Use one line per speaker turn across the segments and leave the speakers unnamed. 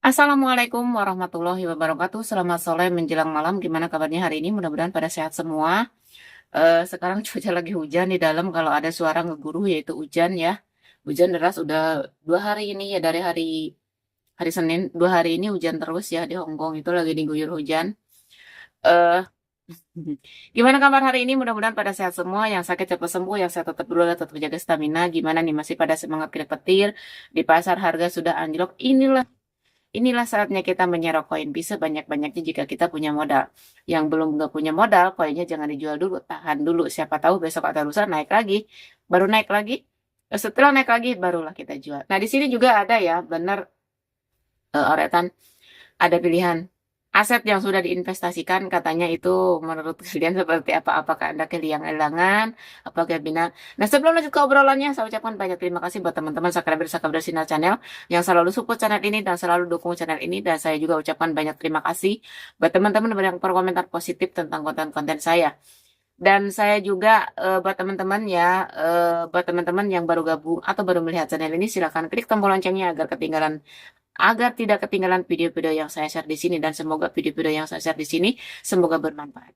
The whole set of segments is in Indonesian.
Assalamualaikum warahmatullahi wabarakatuh. Selamat sore menjelang malam. Gimana kabarnya hari ini? Mudah-mudahan pada sehat semua. Sekarang cuaca lagi hujan di dalam. Kalau ada suara ngeguruh yaitu hujan ya. Hujan deras udah 2 hari ini ya, dari hari hari Senin. 2 hari ini hujan terus ya di Hong Kong, itu lagi diguyur hujan. Eh, Gimana kabar hari ini? Mudah-mudahan pada sehat semua. Yang sakit cepat sembuh. Yang sehat tetap dulu, tetap jaga stamina. Gimana nih, masih pada semangat kerja petir? Di pasar harga sudah anjlok. Inilah saatnya kita menyerok koin bisa banyak-banyaknya jika kita punya modal. Yang belum nggak punya modal, koinnya jangan dijual dulu, tahan dulu. Siapa tahu besok atau lusa naik lagi, baru naik lagi. Setelah naik lagi, barulah kita jual. Nah, di sini juga ada ya, benar, Oretan, ada pilihan aset yang sudah diinvestasikan, katanya itu menurut kalian seperti apa? Apakah Anda kehilangan, apakah bina? Nah, sebelum lanjut ke obrolannya, saya ucapkan banyak terima kasih buat teman-teman subscriber Sinar Channel yang selalu support channel ini dan selalu dukung channel ini. Dan saya juga ucapkan banyak terima kasih buat teman-teman yang berkomentar positif tentang konten-konten saya. Dan saya juga buat teman-teman ya, buat teman-teman yang baru gabung atau baru melihat channel ini, silakan klik tombol loncengnya agar tidak ketinggalan video-video yang saya share di sini, dan semoga video-video yang saya share di sini semoga bermanfaat.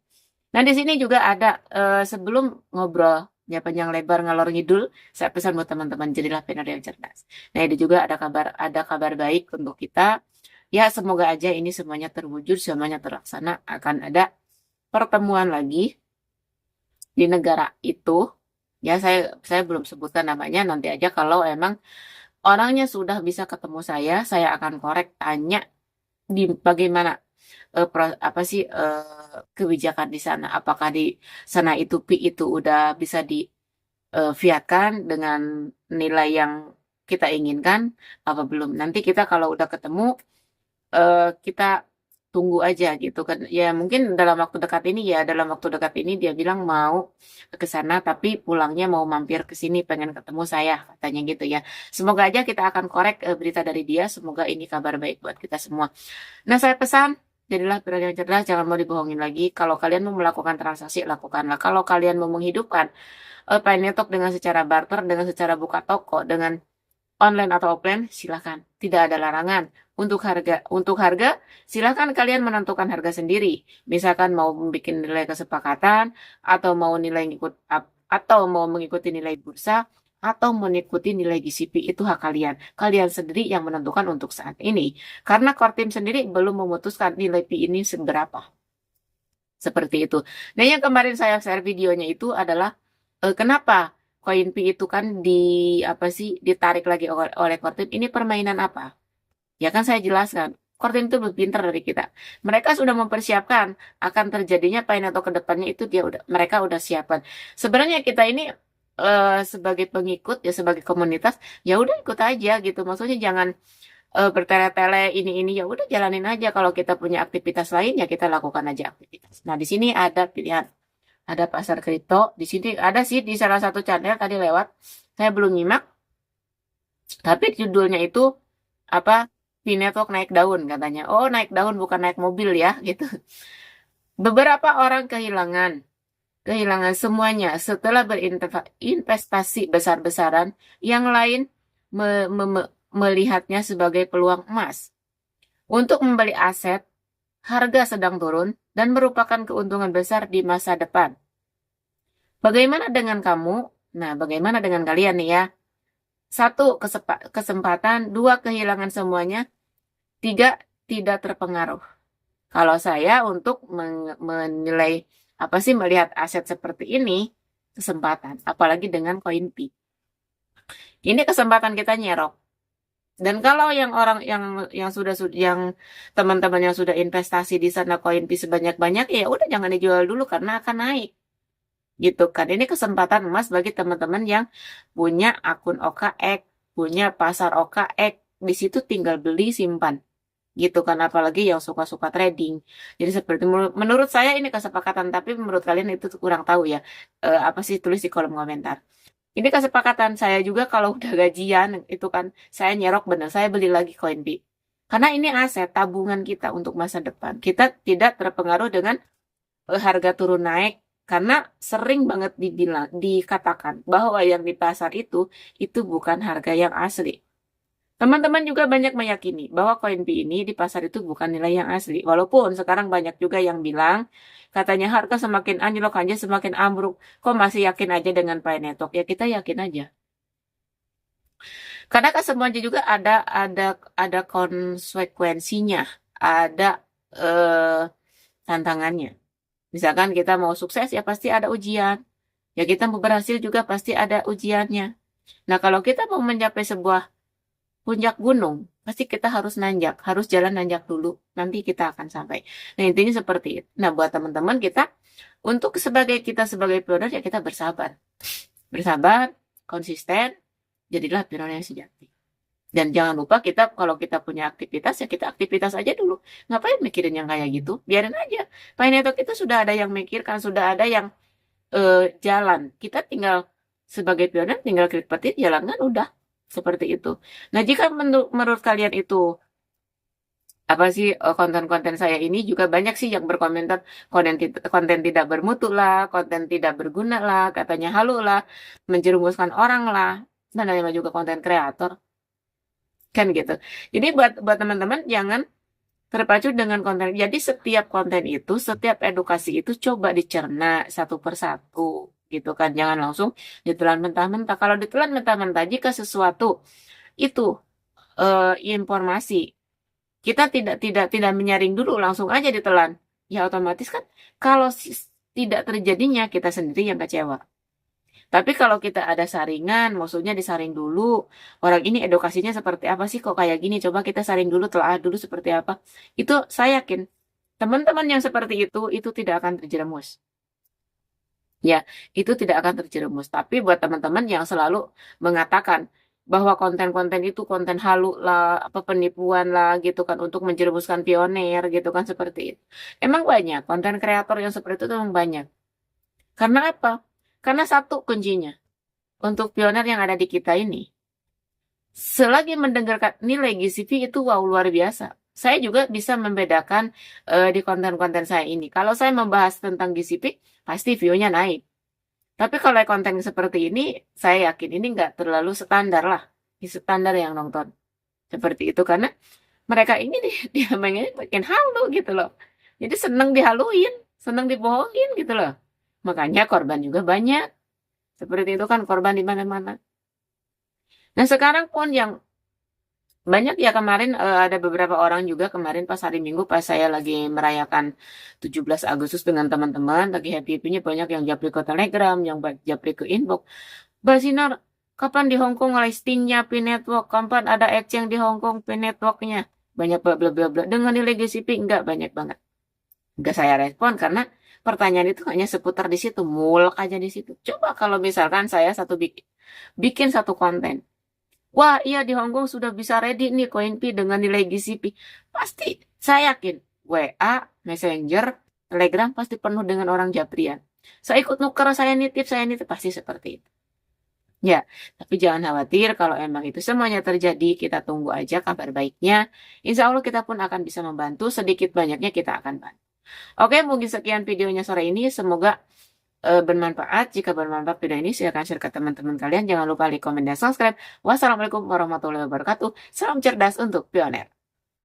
Nah, di sini juga ada sebelum ngobrol ya panjang lebar ngalor ngidul, saya pesan buat teman-teman, jadilah pendengar yang cerdas. Nah, ini juga ada kabar baik untuk kita. Ya, semoga aja ini semuanya terwujud, semuanya terlaksana. Akan ada pertemuan lagi di negara itu. Ya, saya belum sebutkan namanya, nanti aja kalau emang orangnya sudah bisa ketemu saya akan korek tanya di bagaimana apa sih kebijakan di sana. Apakah di sana itu pi itu udah bisa di fiatkan dengan nilai yang kita inginkan apa belum. Nanti kita kalau udah ketemu, kita tunggu aja gitu kan. Ya mungkin dalam waktu dekat ini dia bilang mau ke sana, tapi pulangnya mau mampir ke sini, pengen ketemu saya katanya gitu ya. Semoga aja kita akan korek berita dari dia. Semoga ini kabar baik buat kita semua. Nah, saya pesan, jadilah pribadi yang cerdas, jangan mau dibohongin lagi. Kalau kalian mau melakukan transaksi, lakukanlah. Kalau kalian mau menghidupkan Pinetalk dengan secara barter, dengan secara buka toko, dengan online atau offline, silakan. Tidak ada larangan. Untuk harga, silakan kalian menentukan harga sendiri. Misalkan mau membuat nilai kesepakatan, atau mau mengikuti nilai bursa, atau mengikuti nilai GCP, itu hak kalian. Kalian sendiri yang menentukan untuk saat ini. Karena core team sendiri belum memutuskan nilai P ini seberapa. Seperti itu. Nah, yang kemarin saya share videonya itu adalah kenapa koin P itu kan apa sih ditarik lagi oleh core team. Ini permainan apa? Ya kan saya jelaskan. Core team itu lebih pintar dari kita. Mereka sudah mempersiapkan akan terjadinya pain atau kedepannya, itu mereka udah siapkan. Sebenarnya kita ini sebagai pengikut ya, sebagai komunitas, ya udah ikut aja gitu. Maksudnya jangan bertele-tele ini ya udah jalanin aja. Kalau kita punya aktivitas lain ya kita lakukan aja aktivitas. Nah, di sini ada pilihan, ada pasar kripto. Di sini ada sih di salah satu channel tadi lewat. Saya belum nyimak, tapi judulnya itu apa? Network naik daun katanya. Oh, naik daun bukan naik mobil ya gitu. Beberapa orang kehilangan semuanya setelah berinvestasi besar-besaran. Yang lain melihatnya sebagai peluang emas untuk membeli aset harga sedang turun dan merupakan keuntungan besar di masa depan. Bagaimana dengan kamu? Nah, bagaimana dengan kalian nih ya? 1, kesempatan. 2, kehilangan semuanya. 3, tidak terpengaruh. Kalau saya untuk menilai apa sih, melihat aset seperti ini, kesempatan. Apalagi dengan koin P. Ini kesempatan kita nyerok. Dan kalau yang orang yang teman-teman yang sudah investasi di sana koin P sebanyak-banyak, ya udah jangan dijual dulu karena akan naik. Gitu kan. Ini kesempatan emas bagi teman-teman yang punya akun OKX, punya pasar OKX. Di situ tinggal beli simpan. Gitu kan, apalagi yang suka-suka trading. Jadi seperti menurut saya ini kesepakatan, tapi menurut kalian itu kurang tahu ya. Apa sih, tulis di kolom komentar. Ini kesepakatan saya juga, kalau udah gajian itu kan saya nyerok bener, saya beli lagi koin B. Karena ini aset tabungan kita untuk masa depan. Kita tidak terpengaruh dengan harga turun naik, karena sering banget dikatakan bahwa yang di pasar itu bukan harga yang asli. Teman-teman juga banyak meyakini bahwa koin Pi ini di pasar itu bukan nilai yang asli. Walaupun sekarang banyak juga yang bilang katanya harga semakin anjlok aja semakin ambruk. Kok masih yakin aja dengan Pi Network? Ya kita yakin aja. Karena kan semuanya juga ada konsekuensinya, ada tantangannya. Misalkan kita mau sukses ya pasti ada ujian. Ya kita mau berhasil juga pasti ada ujiannya. Nah kalau kita mau mencapai sebuah puncak gunung, pasti kita harus nanjak, harus jalan nanjak dulu. Nanti kita akan sampai. Nah intinya seperti itu. Nah buat teman-teman kita, untuk kita sebagai pionir ya kita bersabar. Bersabar, konsisten, jadilah pionir yang sejati. Dan jangan lupa kita kalau kita punya aktivitas ya kita aktivitas aja dulu. Ngapain mikirin yang kayak gitu? Biarin aja. Pi Network itu sudah ada yang mikirkan, sudah ada yang jalan. Kita tinggal sebagai pionir tinggal klik petit jalankan udah seperti itu. Nah, jika menurut kalian itu apa sih konten-konten saya ini juga banyak sih yang berkomentar konten tidak bermutu lah, konten tidak berguna lah, katanya halu lah, menjerumuskan orang lah, dan namanya juga konten kreator kan gitu. Jadi buat buat teman-teman jangan terpacu dengan konten. Jadi setiap konten itu, setiap edukasi itu coba dicerna satu persatu gitu kan. Jangan langsung ditelan mentah-mentah. Kalau ditelan mentah-mentah jika sesuatu itu informasi kita tidak menyaring dulu langsung aja ditelan. Ya otomatis kan kalau tidak terjadinya kita sendiri yang kecewa. Tapi kalau kita ada saringan, maksudnya disaring dulu, orang ini edukasinya seperti apa sih kok kayak gini, coba kita saring dulu, telah dulu seperti apa. Itu saya yakin, teman-teman yang seperti itu tidak akan terjerumus. Ya, itu tidak akan terjerumus. Tapi buat teman-teman yang selalu mengatakan bahwa konten-konten itu konten halu lah, apa penipuan lah gitu kan, untuk menjerumuskan pionir gitu kan, seperti itu. Emang banyak, konten kreator yang seperti itu emang banyak. Karena apa? Karena satu kuncinya untuk pionir yang ada di kita ini. Selagi mendengarkan nilai GCP itu wow luar biasa. Saya juga bisa membedakan di konten-konten saya ini. Kalau saya membahas tentang GCP, pasti view-nya naik. Tapi kalau konten seperti ini, saya yakin ini nggak terlalu standar lah. Di standar yang nonton. Seperti itu. Karena mereka ini dia mainnya bikin halu gitu loh. Jadi seneng dihaluin, seneng dibohongin gitu loh. Makanya korban juga banyak. Seperti itu kan korban di mana-mana. Nah sekarang pun yang banyak ya kemarin ada beberapa orang juga kemarin pas hari Minggu pas saya lagi merayakan 17 Agustus dengan teman-teman lagi happy-happynya banyak yang japri ke Telegram, yang japri ke inbox. Mbak Sinar, kapan di Hong Kong listingnya Pi Network? Kapan ada exchange di Hong Kong Pi Networknya? Banyak bla bla bla bla. Dengan nilai GCP enggak banyak banget. Enggak saya respon karena pertanyaan itu hanya seputar di situ, mulak aja di situ. Coba kalau misalkan saya bikin satu konten. Wah, iya di Hong Kong sudah bisa ready nih koin Pi dengan nilai GCP. Pasti saya yakin WA, Messenger, Telegram pasti penuh dengan orang Japrian. Saya ikut nuker, saya nitip pasti seperti itu. Ya, tapi jangan khawatir kalau emang itu semuanya terjadi, kita tunggu aja kabar baiknya. Insya Allah kita pun akan bisa membantu, sedikit banyaknya kita akan bantu. Oke, mungkin sekian videonya sore ini. Semoga bermanfaat. Jika bermanfaat video ini, silahkan share ke teman-teman kalian. Jangan lupa like, komen, dan subscribe. Wassalamualaikum warahmatullahi wabarakatuh. Salam cerdas untuk pioner.